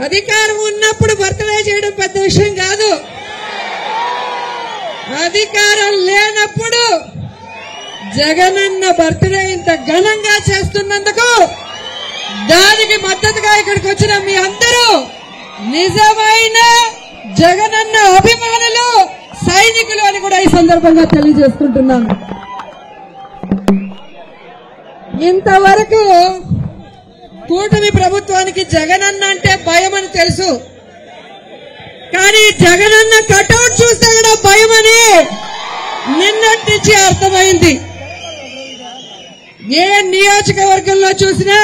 అధికారం ఉన్నప్పుడు బర్త్డే చేయడం పెద్ద విషయం కాదు. అధికారం లేనప్పుడు జగనన్న బర్త్డే ఇంత ఘనంగా చేస్తున్నందుకు దానికి మద్దతుగా ఇక్కడికి వచ్చిన మీ అందరూ నిజమైన జగనన్న అభిమానులు, సైనికులు అని కూడా ఈ సందర్భంగా తెలియజేసుకుంటున్నాను. ఇంతవరకు కూటమి ప్రభుత్వానికి జగనన్న అంటే భయం అని తెలుసు, కానీ జగనన్న కటౌట్ చూస్తే కూడా భయమని నిన్నటి నుంచి అర్థమైంది. ఏ నియోజకవర్గంలో చూసినా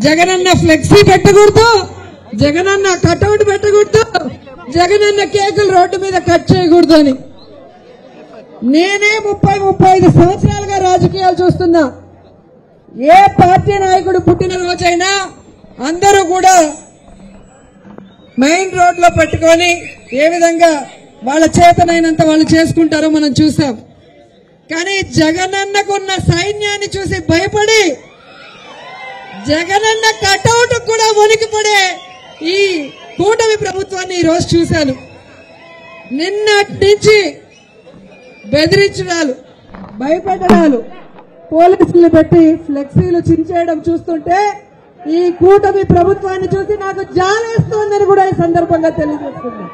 జగనన్న ఫ్లెక్సీ పెట్టకూడదు, జగనన్న కటౌట్ పెట్టకూడదు, జగనన్న కేకులు రోడ్డు మీద కట్ చేయకూడదు అని. నేనే 30-35 సంవత్సరాలుగా రాజకీయాలు చూస్తున్నా. ఏ పార్టీ నాయకుడు పుట్టినరోజైనా అందరూ కూడా మెయిన్ రోడ్ లో పెట్టుకొని ఏ విధంగా వాళ్ళ చేతనైనంత వాళ్ళు చేసుకుంటారో మనం చూసాం. కానీ జగనన్నకున్న సైన్యాన్ని చూసి భయపడి జగనన్న కటౌట్ కూడా వణికిపడే ఈ కూటమి ప్రభుత్వాన్ని ఈ రోజు చూశాను. నిన్నటి నుంచి బెదిరించడాలు, భయపెట్టడాలు, పోలీసులు పెట్టి ఫ్లెక్సీలు చించేయడం చూస్తుంటే ఈ కూటమి ప్రభుత్వాన్ని చూసి నాకు జాలేస్తోందని కూడా ఈ సందర్భంగా తెలియజేస్తున్నాను.